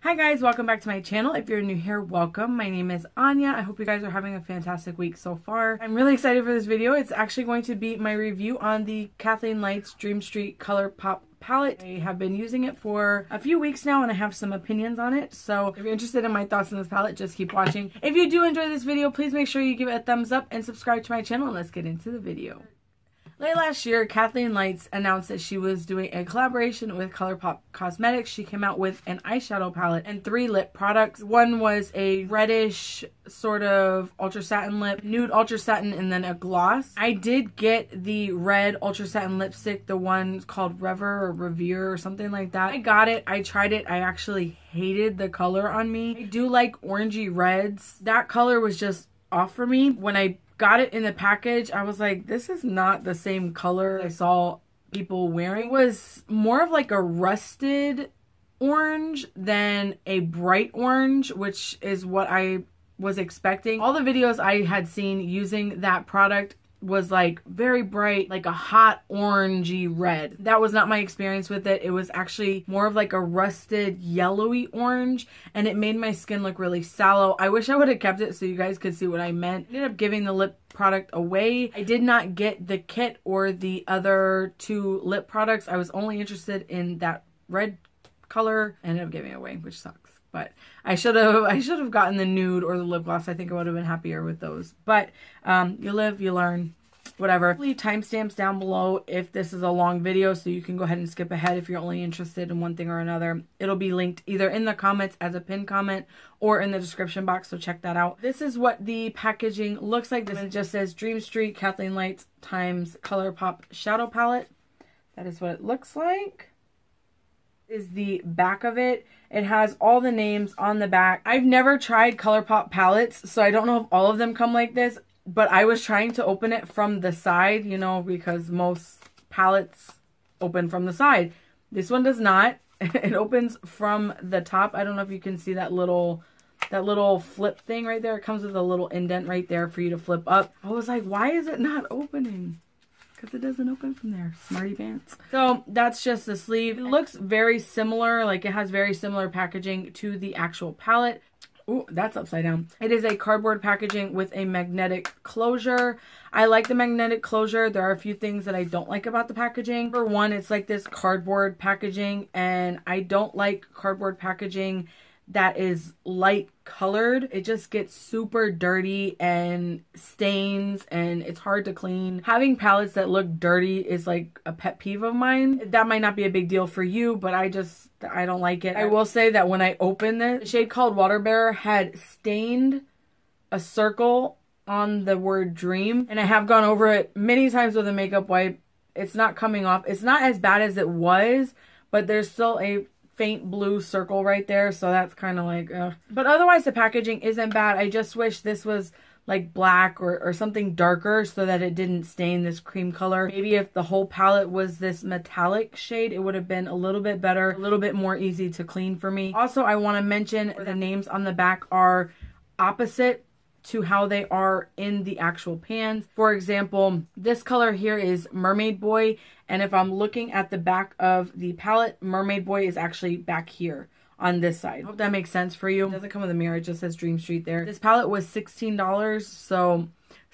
Hi guys, welcome back to my channel. If you're new here, welcome. My name is Anya. I hope you guys are having a fantastic week so far. I'm really excited for this video. It's actually going to be my review on the Kathleenlights Dream Street Colourpop palette. I have been using it for a few weeks now and I have some opinions on it. So if you're interested in my thoughts on this palette, just keep watching. If you do enjoy this video, please make sure you give it a thumbs up and subscribe to my channel, and let's get into the video. Late last year, Kathleenlights announced that she was doing a collaboration with Colourpop Cosmetics. She came out with an eyeshadow palette and 3 lip products. One was a reddish sort of ultra satin lip, nude ultra satin, and then a gloss. I did get the red ultra satin lipstick, the one called Revere or something like that. I got it, I tried it, I actually hated the color on me. I do like orangey reds. That color was just off for me. When I got it in the package, I was like, this is not the same color I saw people wearing. It was more of like a rusted orange than a bright orange, which is what I was expecting. All the videos I had seen using that product was like very bright, like a hot orangey red. That was not my experience with it. It was actually more of like a rusted yellowy orange, and it made my skin look really sallow. I wish I would have kept it so you guys could see what I meant. I ended up giving the lip product away. I did not get the kit or the other 2 lip products. I was only interested in that red color. I ended up giving it away, which sucks. But I should have gotten the nude or the lip gloss. I think I would have been happier with those. But you live, you learn, whatever. I'll leave timestamps down below if this is a long video, so you can go ahead and skip ahead if you're only interested in one thing or another. It'll be linked either in the comments as a pinned comment or in the description box, so check that out. This is what the packaging looks like. This just says Dream Street Kathleenlights times Colourpop Shadow Palette. That is what it looks like. Is the back of it. It has all the names on the back. I've never tried Colourpop palettes, so I don't know if all of them come like this, but I was trying to open it from the side, you know, because most palettes open from the side. This one does not. It opens from the top. I don't know if you can see that little flip thing right there. It comes with a little indent right there for you to flip up. I was like, why is it not opening? Because it doesn't open from there. Smarty pants. So that's just the sleeve. It looks very similar, like it has very similar packaging to the actual palette. Ooh, that's upside down. It is a cardboard packaging with a magnetic closure. I like the magnetic closure. There are a few things that I don't like about the packaging. For one, it's like this cardboard packaging, and I don't like cardboard packaging that is light colored. It just gets super dirty and stains, and it's hard to clean. Having palettes that look dirty is like a pet peeve of mine. That might not be a big deal for you, but I don't like it. I will say that when I opened this, the shade called Water Bearer had stained a circle on the word dream, and I have gone over it many times with a makeup wipe. It's not coming off. It's not as bad as it was, but there's still a faint blue circle right there, so that's kind of like ugh. But otherwise the packaging isn't bad. I just wish this was like black or something darker so that it didn't stain this cream color. Maybe if the whole palette was this metallic shade, it would have been a little bit better, a little bit more easy to clean for me. Also, I want to mention the names on the back are opposite to how they are in the actual pans. For example, this color here is Mermaid Boy, and if I'm looking at the back of the palette, Mermaid Boy is actually back here on this side. I hope that makes sense for you. It doesn't come with a mirror, it just says Dream Street there. This palette was $16, so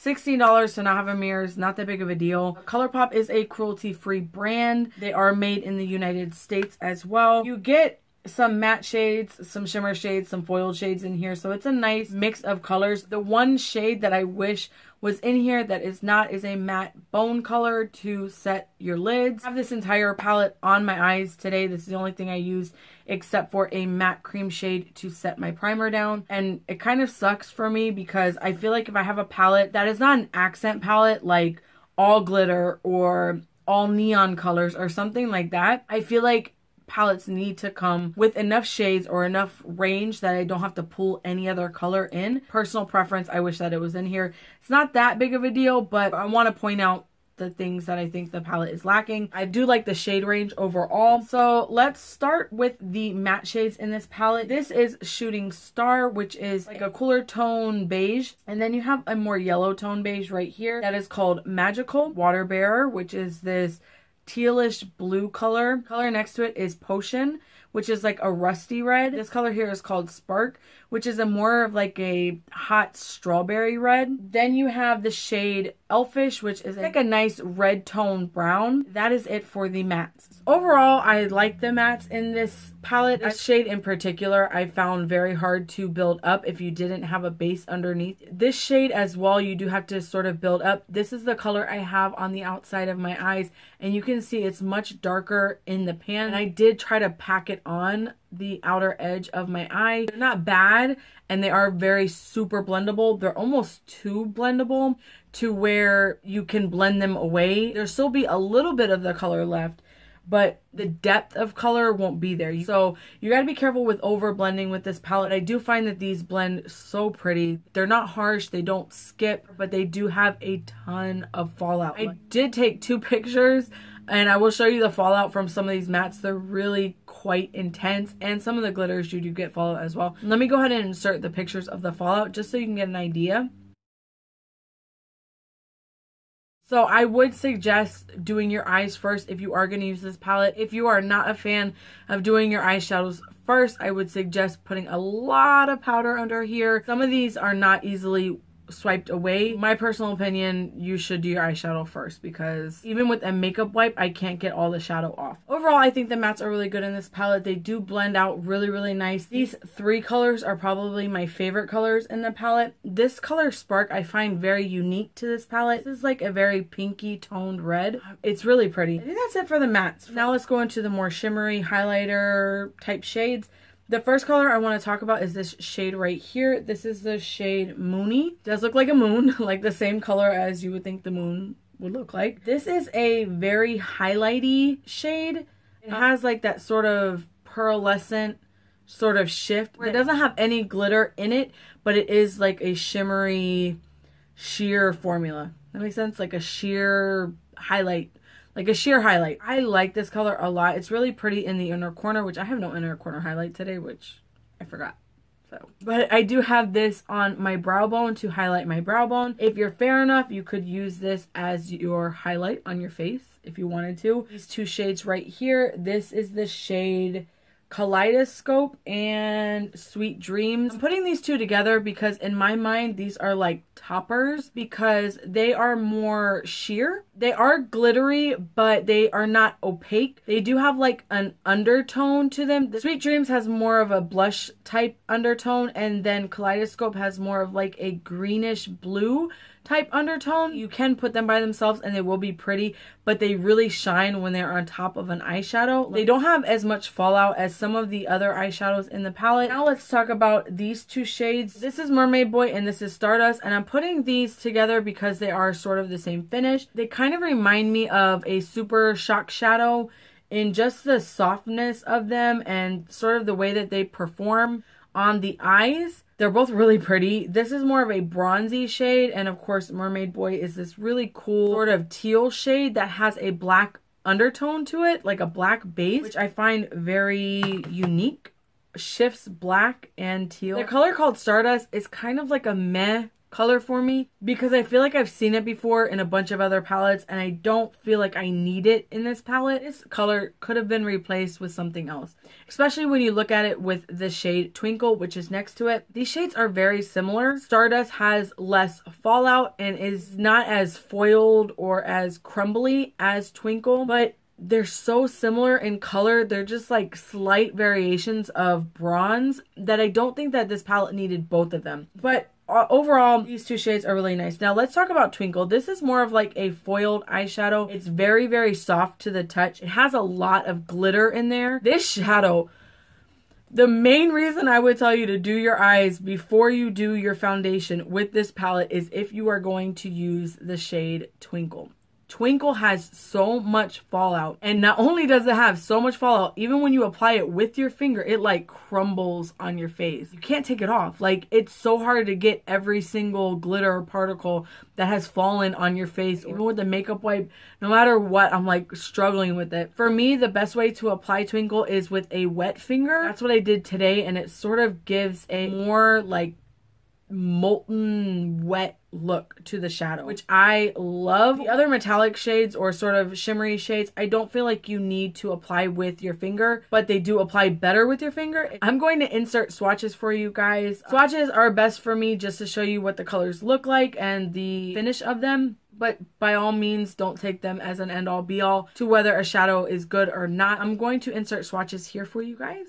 $16 to not have a mirror is not that big of a deal. Colourpop is a cruelty-free brand. They are made in the United States as well. You get some matte shades, some shimmer shades, some foiled shades in here, so it's a nice mix of colors. The one shade that I wish was in here that is not is a matte bone color to set your lids. I have this entire palette on my eyes today. This is the only thing I used except for a matte cream shade to set my primer down, and it kind of sucks for me because I feel like if I have a palette that is not an accent palette like all glitter or all neon colors or something like that, I feel like palettes need to come with enough shades or enough range that I don't have to pull any other color in. Personal preference, I wish that it was in here. It's not that big of a deal, but I want to point out the things that I think the palette is lacking. I do like the shade range overall. So let's start with the matte shades in this palette. This is Shooting Star, which is like a cooler tone beige. And then you have a more yellow tone beige right here that is called Magical. Water Bearer, which is this tealish blue color. Color next to it is Potion, which is like a rusty red. This color here is called Spark, which is a more of like a hot strawberry red. Then you have the shade Elfish, which is like a nice red tone brown. That is it for the mattes. Overall, I like the mattes in this palette. This shade in particular, I found very hard to build up if you didn't have a base underneath. This shade as well, you do have to sort of build up. This is the color I have on the outside of my eyes, and you can see it's much darker in the pan. And I did try to pack it on the outer edge of my eye. They're not bad, and they are very super blendable. They're almost too blendable to where you can blend them away. There'll still be a little bit of the color left, but the depth of color won't be there. So you got to be careful with over blending with this palette. I do find that these blend so pretty. They're not harsh, they don't skip, but they do have a ton of fallout. I did take 2 pictures, and I will show you the fallout from some of these mattes. They're really quite intense, and some of the glitters you do get fallout as well. Let me go ahead and insert the pictures of the fallout just so you can get an idea. So I would suggest doing your eyes first if you are going to use this palette. If you are not a fan of doing your eyeshadows first, I would suggest putting a lot of powder under here. Some of these are not easily swiped away. My personal opinion, you should do your eyeshadow first, because even with a makeup wipe, I can't get all the shadow off. Overall, I think the mattes are really good in this palette. They do blend out really, really nice. These 3 colors are probably my favorite colors in the palette. This color Spark I find very unique to this palette. This is like a very pinky toned red. It's really pretty. I think that's it for the mattes. Now let's go into the more shimmery highlighter type shades. The first color I want to talk about is this shade right here. This is the shade Moony. It does look like a moon, like the same color as you would think the moon would look like. This is a very highlighty shade. It has like that sort of pearlescent sort of shift. It doesn't have any glitter in it, but it is like a shimmery sheer formula. That makes sense? Like a sheer highlight. Like a sheer highlight. I like this color a lot. It's really pretty in the inner corner, which I have no inner corner highlight today, which I forgot. But I do have this on my brow bone to highlight my brow bone. If you're fair enough, you could use this as your highlight on your face if you wanted to. These 2 shades right here. This is the shade Kaleidoscope and Sweet Dreams. I'm putting these 2 together because in my mind these are like toppers, because they are more sheer. They are glittery, but they are not opaque. They do have like an undertone to them. The Sweet Dreams has more of a blush type undertone, and then Kaleidoscope has more of like a greenish blue type undertone. You can put them by themselves and they will be pretty, but they really shine when they're on top of an eyeshadow. They don't have as much fallout as some of the other eyeshadows in the palette. Now let's talk about these 2 shades. This is Mermaid Boy and this is Stardust, and I'm putting these together because they are sort of the same finish. They kind of remind me of a Super Shock Shadow in just the softness of them and sort of the way that they perform on the eyes. They're both really pretty. This is more of a bronzy shade, and of course Mermaid Boy is this really cool sort of teal shade that has a black undertone to it, like a black base, which I find very unique. Shifts black and teal. The color called Stardust is kind of like a meh color for me because I feel like I've seen it before in a bunch of other palettes and I don't feel like I need it in this palette. This color could have been replaced with something else, especially when you look at it with the shade Twinkle, which is next to it. These shades are very similar. Stardust has less fallout and is not as foiled or as crumbly as Twinkle, but they're so similar in color. They're just like slight variations of bronze that I don't think that this palette needed both of them. But overall, these 2 shades are really nice. Now let's talk about Twinkle. This is more of like a foiled eyeshadow. It's very, very soft to the touch. It has a lot of glitter in there. This shadow, the main reason I would tell you to do your eyes before you do your foundation with this palette is if you are going to use the shade Twinkle. Twinkle has so much fallout, and not only does it have so much fallout, even when you apply it with your finger, it like crumbles on your face. You can't take it off. Like, it's so hard to get every single glitter particle that has fallen on your face. Even with the makeup wipe, no matter what, I'm like struggling with it. For me, the best way to apply Twinkle is with a wet finger. That's what I did today, and it sort of gives a more like molten wet look to the shadow, which I love. The other metallic shades or sort of shimmery shades, I don't feel like you need to apply with your finger, but they do apply better with your finger. I'm going to insert swatches for you guys. Swatches are best for me just to show you what the colors look like and the finish of them. But by all means, don't take them as an end-all be-all to whether a shadow is good or not. I'm going to insert swatches here for you guys.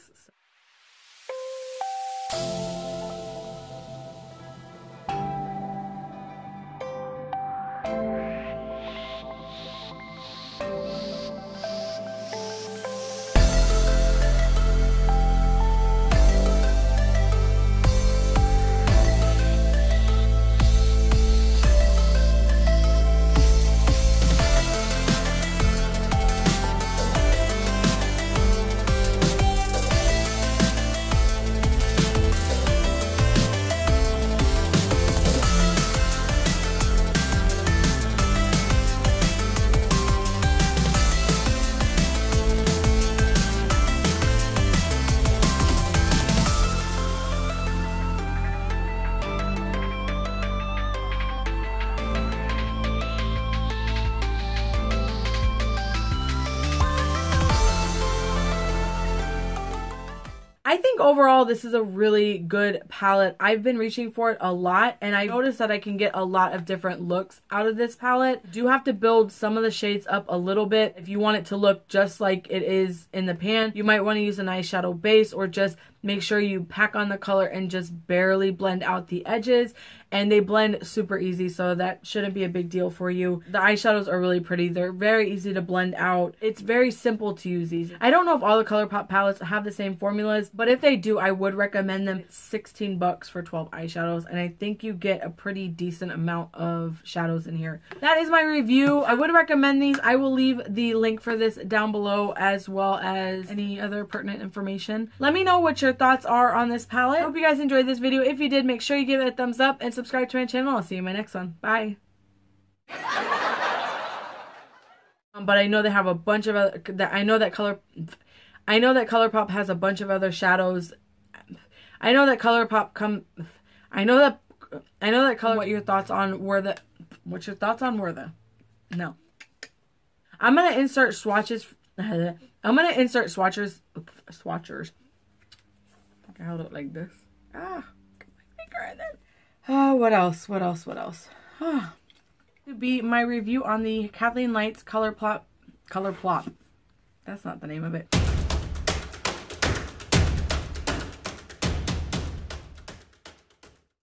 I think overall this is a really good palette. I've been reaching for it a lot and I noticed that I can get a lot of different looks out of this palette. You do have to build some of the shades up a little bit. If you want it to look just like it is in the pan, you might want to use an eyeshadow base or just make sure you pack on the color and just barely blend out the edges. And they blend super easy, so that shouldn't be a big deal for you. The eyeshadows are really pretty. They're very easy to blend out. It's very simple to use these. I don't know if all the Colourpop palettes have the same formulas, but if they do, I would recommend them. It's 16 bucks for 12 eyeshadows, and I think you get a pretty decent amount of shadows in here. That is my review. I would recommend these. I will leave the link for this down below, as well as any other pertinent information. Let me know what your thoughts are on this palette. I hope you guys enjoyed this video. If you did, make sure you give it a thumbs up and subscribe to my channel. I'll see you in my next one. Bye. But I know they have a bunch of other, I know that Colourpop has a bunch of other shadows. I know that Colourpop what your thoughts on were the, no. I'm going to insert swatches. I'm going to insert swatchers. I held it like this. Ah, my finger in it. Oh, what else? To be my review on the Kathleenlights Colourpop. That's not the name of it.